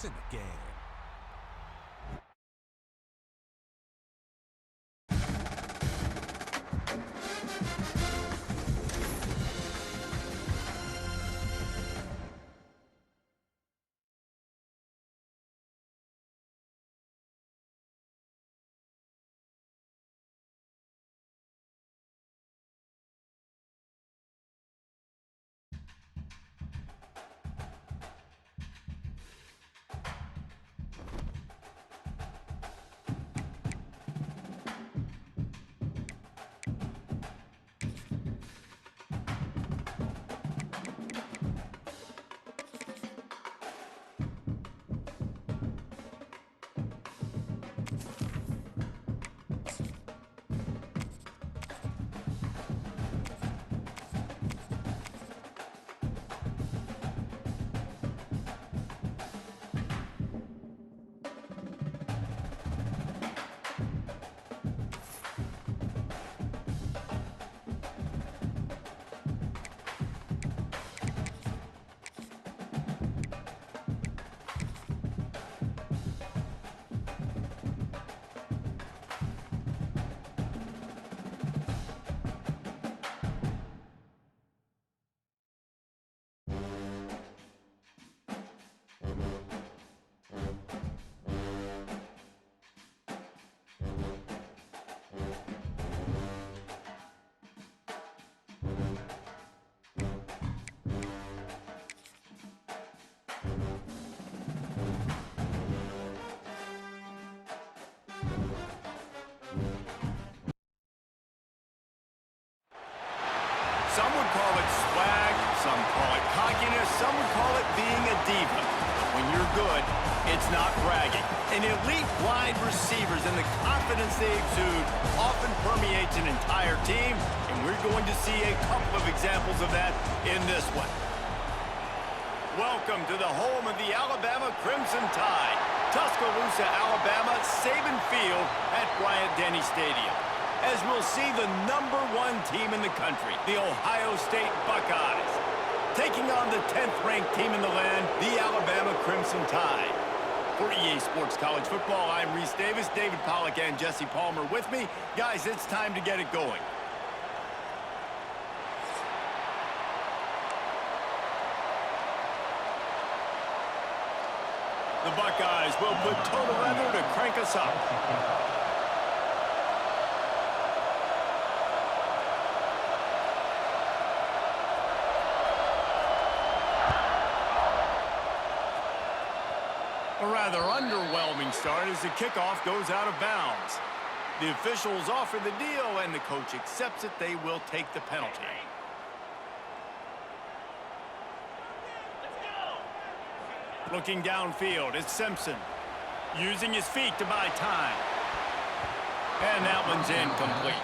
in the game. Some would call it swag, some call it cockiness, some would call it being a diva. But when you're good, it's not bragging. An elite wide receivers and the confidence they exude often permeates an entire team, and we're going to see a couple of examples of that in this one. Welcome to the home of the Alabama Crimson Tide. Tuscaloosa, Alabama, Saban Field at Bryant-Denny Stadium. As we'll see the #1 team in the country, the Ohio State Buckeyes, taking on the 10th ranked team in the land, the Alabama Crimson Tide. For EA Sports College Football, I'm Reese Davis, David Pollack and Jesse Palmer with me. Guys, it's time to get it going. The Buckeyes will put total leather to crank us up. A rather underwhelming start as the kickoff goes out of bounds. The officials offer the deal and the coach accepts it. They will take the penalty. Looking downfield, it's Simpson. Using his feet to buy time. And that one's incomplete.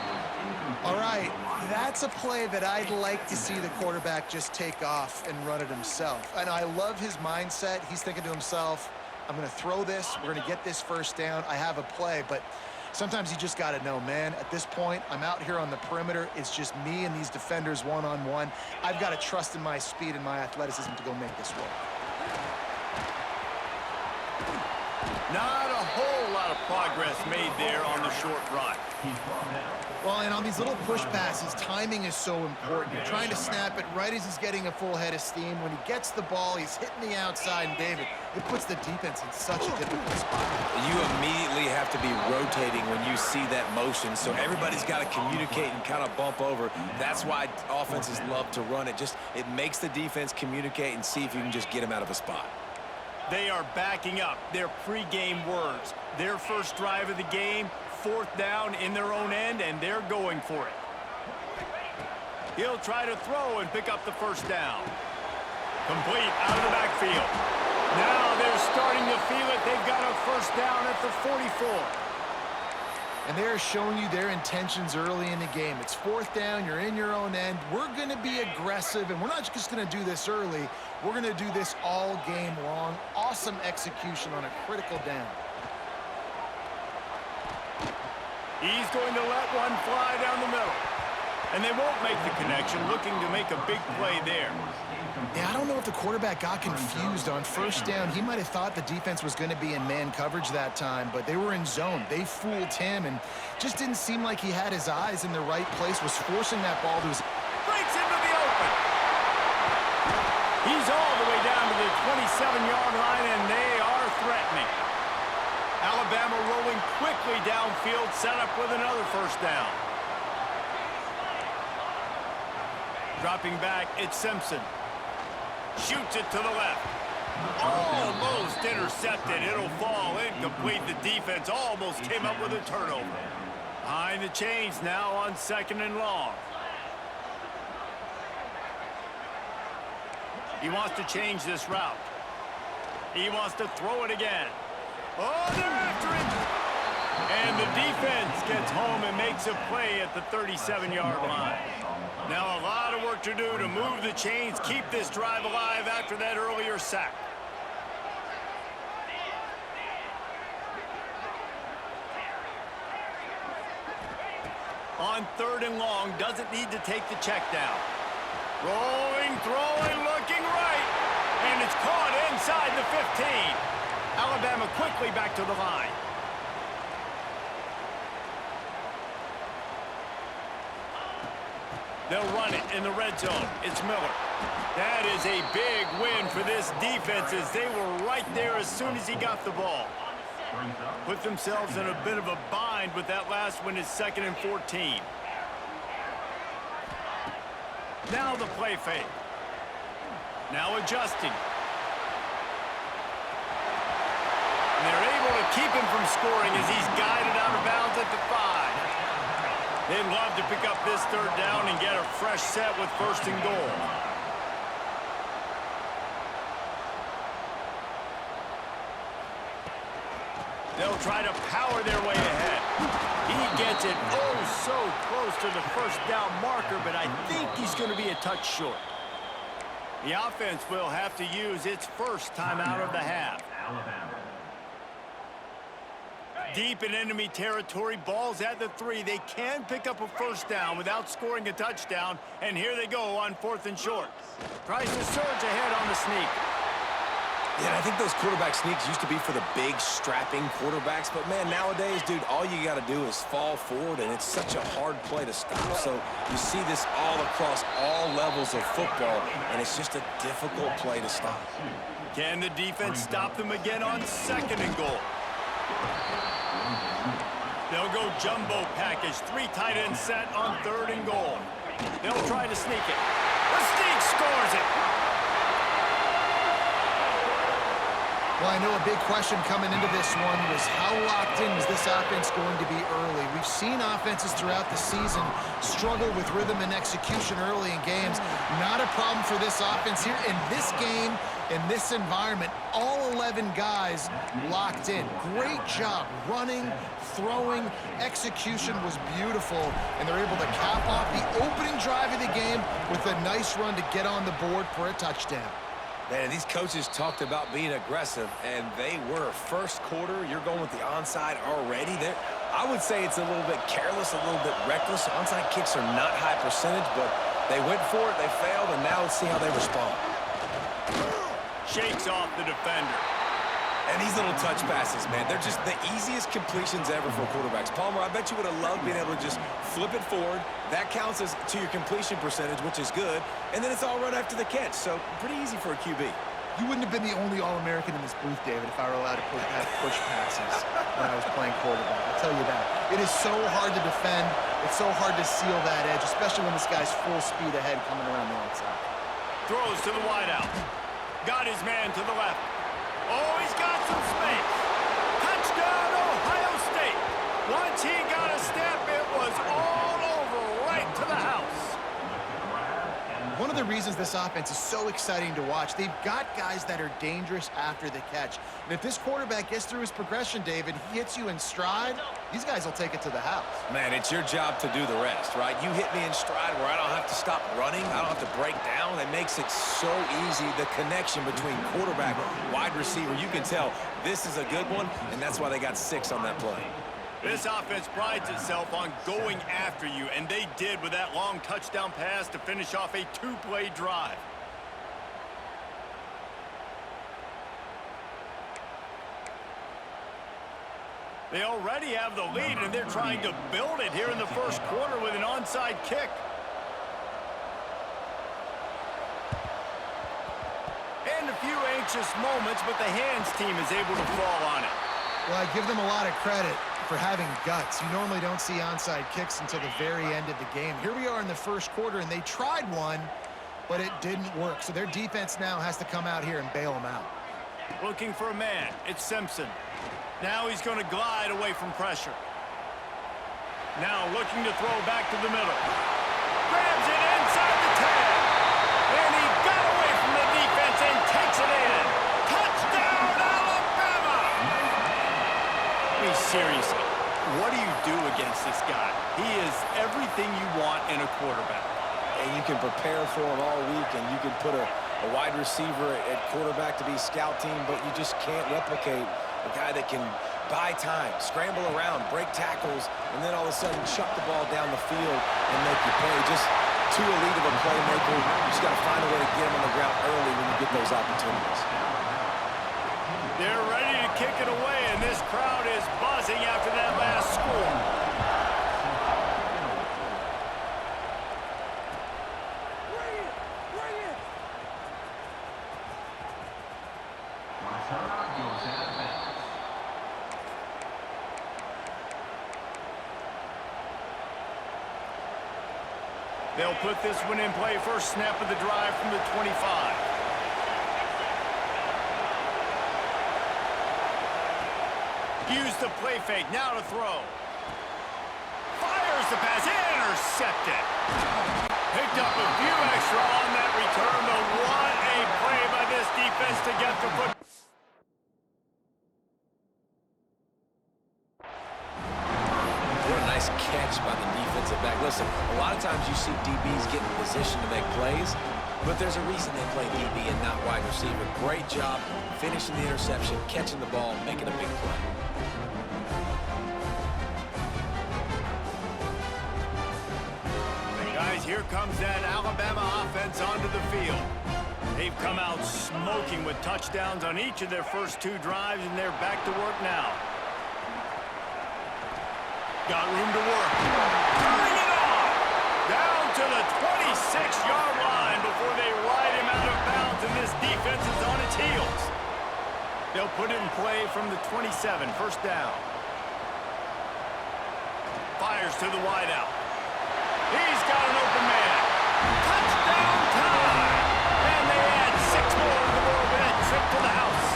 All right, that's a play that I'd like to see the quarterback just take off and run it himself. And I love his mindset. He's thinking to himself, I'm going to throw this. We're going to get this first down. I have a play, but sometimes you just got to know, man, at this point, I'm out here on the perimeter. It's just me and these defenders one-on-one. I've got to trust in my speed and my athleticism to go make this work. Not a whole lot of progress made there on the short run. Well, and on these little push passes, timing is so important. You're trying to snap it right as he's getting a full head of steam. When he gets the ball, he's hitting the outside, and David, it puts the defense in such a difficult spot. You immediately have to be rotating when you see that motion, so everybody's got to communicate and kind of bump over. That's why offenses love to run it. It makes the defense communicate and see if you can just get him out of a spot. They are backing up their pregame words. Their first drive of the game, 4th down in their own end, and they're going for it. He'll try to throw and pick up the first down. Complete out of the backfield. Now they're starting to feel it. They've got a first down at the 44. And they're showing you their intentions early in the game. It's 4th down, you're in your own end. We're going to be aggressive, and we're not just going to do this early. We're going to do this all game long. Awesome execution on a critical down. He's going to let one fly down the middle. And they won't make the connection, looking to make a big play there. Yeah, I don't know if the quarterback got confused on first down. He might have thought the defense was going to be in man coverage that time, but they were in zone. They fooled him and just didn't seem like he had his eyes in the right place, was forcing that ball to his... Breaks into the open. He's all the way down to the 27-yard line, and they are threatening. Alabama rolling quickly downfield, set up with another first down. Dropping back, it's Simpson. Shoots it to the left. Almost intercepted. It'll fall incomplete. The defense almost came up with a turnover. Behind the chains now on 2nd and long. He wants to change this route. He wants to throw it again. Oh, they're after it. And the defense gets home and makes a play at the 37-yard line. Now a lot of work to do to move the chains, keep this drive alive after that earlier sack. On 3rd and long, doesn't need to take the check down. Rolling, throwing, looking right. And it's caught inside the 15. Alabama quickly back to the line. They'll run it in the red zone. It's Miller. That is a big win for this defense as they were right there as soon as he got the ball. Put themselves in a bit of a bind, but that last one is 2nd and 14. Now the play fake. Now adjusting. And they're able to keep him from scoring as he's guided out of bounds at the 5. They'd love to pick up this 3rd down and get a fresh set with 1st and goal. They'll try to power their way ahead. He gets it oh so close to the 1st down marker, but I think he's going to be a touch short. The offense will have to use its first timeout of the half. Deep in enemy territory, ball's at the 3. They can pick up a 1st down without scoring a touchdown, and here they go on 4th and short. Tries to surge ahead on the sneak. Yeah, I think those quarterback sneaks used to be for the big, strapping quarterbacks, but man, nowadays, dude, all you got to do is fall forward, and it's such a hard play to stop. So you see this all across all levels of football, and it's just a difficult play to stop. Can the defense stop them again on 2nd and goal? They'll go jumbo package, 3 tight ends set on 3rd and goal. They'll try to sneak it. The sneak scores it. Well, I know a big question coming into this one was how locked in was this offense going to be early? We've seen offenses throughout the season struggle with rhythm and execution early in games. Not a problem for this offense here. In this game, in this environment, all 11 guys locked in. Great job running, throwing, execution was beautiful, and they're able to cap off the opening drive of the game with a nice run to get on the board for a touchdown. Man, these coaches talked about being aggressive, and they were. 1st quarter, you're going with the onside already. I would say it's a little bit careless, a little bit reckless. Onside kicks are not high percentage, but they went for it, they failed, and now let's see how they respond. Shakes off the defender. And these little touch passes, man, they're just the easiest completions ever for quarterbacks. Palmer, I bet you would have loved being able to just flip it forward. That counts as to your completion percentage, which is good. And then it's all right after the catch, so pretty easy for a QB. You wouldn't have been the only All-American in this booth, David, if I were allowed to have push passes when I was playing quarterback. I'll tell you that. It is so hard to defend. It's so hard to seal that edge, especially when this guy's full speed ahead coming around the outside. Throws to the wideout. Got his man to the left. Oh, he's got some space. Touchdown, Ohio State. Once he got a step, it was all over right to the house. One of the reasons this offense is so exciting to watch, they've got guys that are dangerous after the catch. And if this quarterback gets through his progression, David, he hits you in stride, these guys will take it to the house. Man, it's your job to do the rest, right? You hit me in stride where I don't have to stop running. I don't have to break down. It makes it so easy. The connection between quarterback, wide receiver, you can tell this is a good one, and that's why they got 6 on that play. This offense prides itself on going after you, and they did with that long touchdown pass to finish off a two-play drive. They already have the lead, and they're trying to build it here in the first quarter with an onside kick. And a few anxious moments, but the hands team is able to fall on it. Well, I give them a lot of credit for having guts. You normally don't see onside kicks until the very end of the game. Here we are in the first quarter, and they tried one, but it didn't work. So their defense now has to come out here and bail them out. Looking for a man. It's Simpson. Now he's going to glide away from pressure. Now looking to throw back to the middle. Grabs it inside the 10. And he got away from the defense and takes it in. Touchdown, Alabama! I mean, seriously, what do you do against this guy? He is everything you want in a quarterback. And you can prepare for him all week, and you can put a wide receiver at quarterback to be scout team, but you just can't replicate a guy that can buy time, scramble around, break tackles, and then all of a sudden chuck the ball down the field and make you pay. Just too elite of a playmaker. You just got to find a way to get him on the ground early when you get those opportunities. They're ready to kick it away, and this crowd is buzzing after that last score. They'll put this one in play. First snap of the drive from the 25. Use the play fake. Now to throw. Fires the pass. Intercepted. Picked up a few extra on that return, but what a play by this defense to get the football. Catch by the defensive back. Listen, a lot of times you see DBs get in position to make plays, but there's a reason they play DB and not wide receiver. Great job finishing the interception, catching the ball, making a big play. Guys, here comes that Alabama offense onto the field. They've come out smoking with touchdowns on each of their first two drives, and they're back to work now. Got room to work. Turning it on! Down to the 26-yard line before they ride him out of bounds, and this defense is on its heels. They'll put it in play from the 27, first down. Fires to the wideout. He's got an open man. Touchdown time! And they add 6 more to the board with that trip to the house.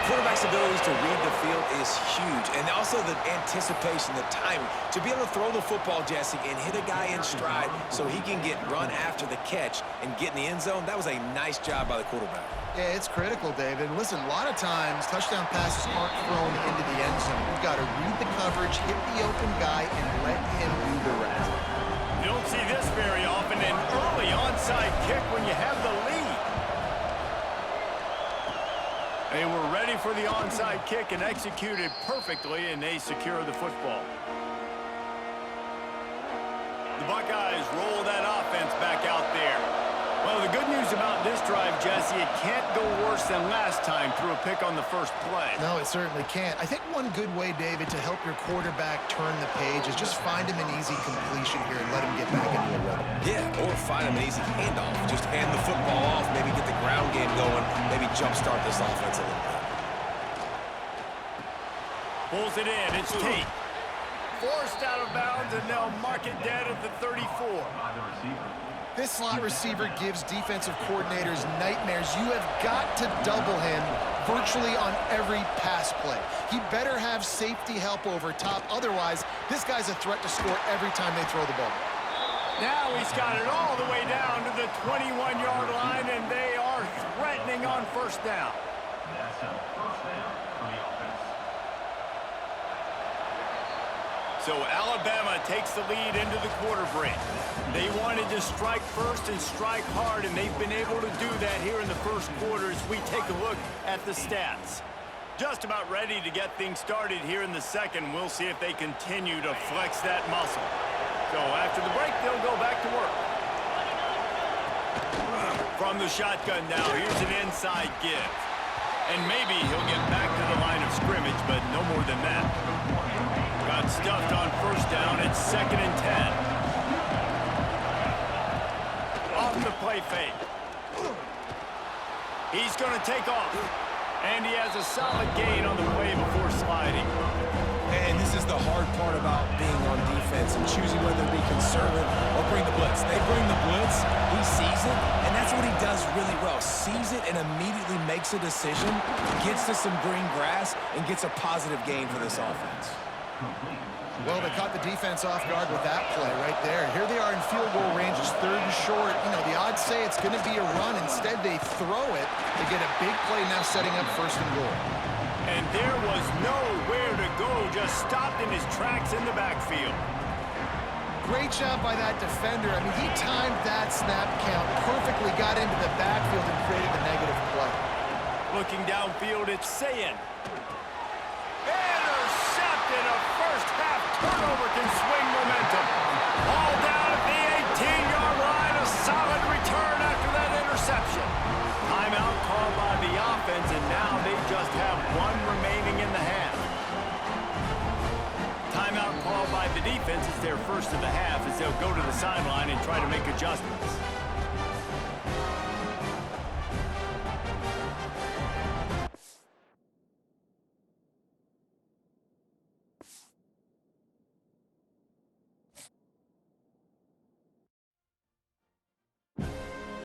Quarterback's abilities to read the field is huge, and also the anticipation, the timing. To be able to throw the football, Jesse, and hit a guy in stride so he can get run after the catch and get in the end zone, that was a nice job by the quarterback. Yeah, it's critical, David. Listen, a lot of times touchdown passes aren't thrown into the end zone. You've got to read the coverage, hit the open guy, and let him do the rest. You don't see this very often, an early onside kick when you have the lead. They were ready for the onside kick and executed perfectly, and they secure the football. The Buckeyes roll that offense back out there. Well, the good news about this drive, Jesse, it can't go worse than last time through a pick on the first play. No, it certainly can't. I think one good way, David, to help your quarterback turn the page is just find him an easy completion here and let him get back into a rhythm. Yeah, or find him an easy handoff. Just hand the football off, maybe get the ground game going, maybe jumpstart this offense a little bit. Pulls it in. It's Tate. Forced out of bounds, and they'll mark it dead at the 34. This slot receiver gives defensive coordinators nightmares. You have got to double him virtually on every pass play. He better have safety help over top. Otherwise, this guy's a threat to score every time they throw the ball. Now he's got it all the way down to the 21-yard line, and they are threatening on first down. That's a first down for the offense. So Alabama takes the lead into the quarter break. They wanted to strike first and strike hard, and they've been able to do that here in the first quarter as we take a look at the stats. Just about ready to get things started here in the second. We'll see if they continue to flex that muscle. So after the break, they'll go back to work. From the shotgun now, here's an inside give. And maybe he'll get back to the line of scrimmage, but no more than that. Got stuffed on first down. It's 2nd and 10. Off the play fake. He's going to take off. And he has a solid gain on the play before sliding. And this is the hard part about being on defense and choosing whether to be conservative or bring the blitz. They bring the blitz, he sees it, and that's what he does really well. Sees it and immediately makes a decision, gets to some green grass, and gets a positive gain for this offense. Well, they caught the defense off guard with that play right there. Here they are in field goal range. It's 3rd and short. You know, the odds say it's going to be a run. Instead, they throw it. They get a big play now setting up 1st and goal. And there was nowhere to go, just stopped in his tracks in the backfield. Great job by that defender. I mean, he timed that snap count perfectly, got into the backfield and created the negative play. Looking downfield, it's Sayin. Intercepted. A first-half turnover can swing momentum. All down at the 18-yard line. A solid return after that interception. Timeout called by the offense, and now they just have 1 remaining in the half. Timeout called by the defense is their first of the half as they'll go to the sideline and try to make adjustments.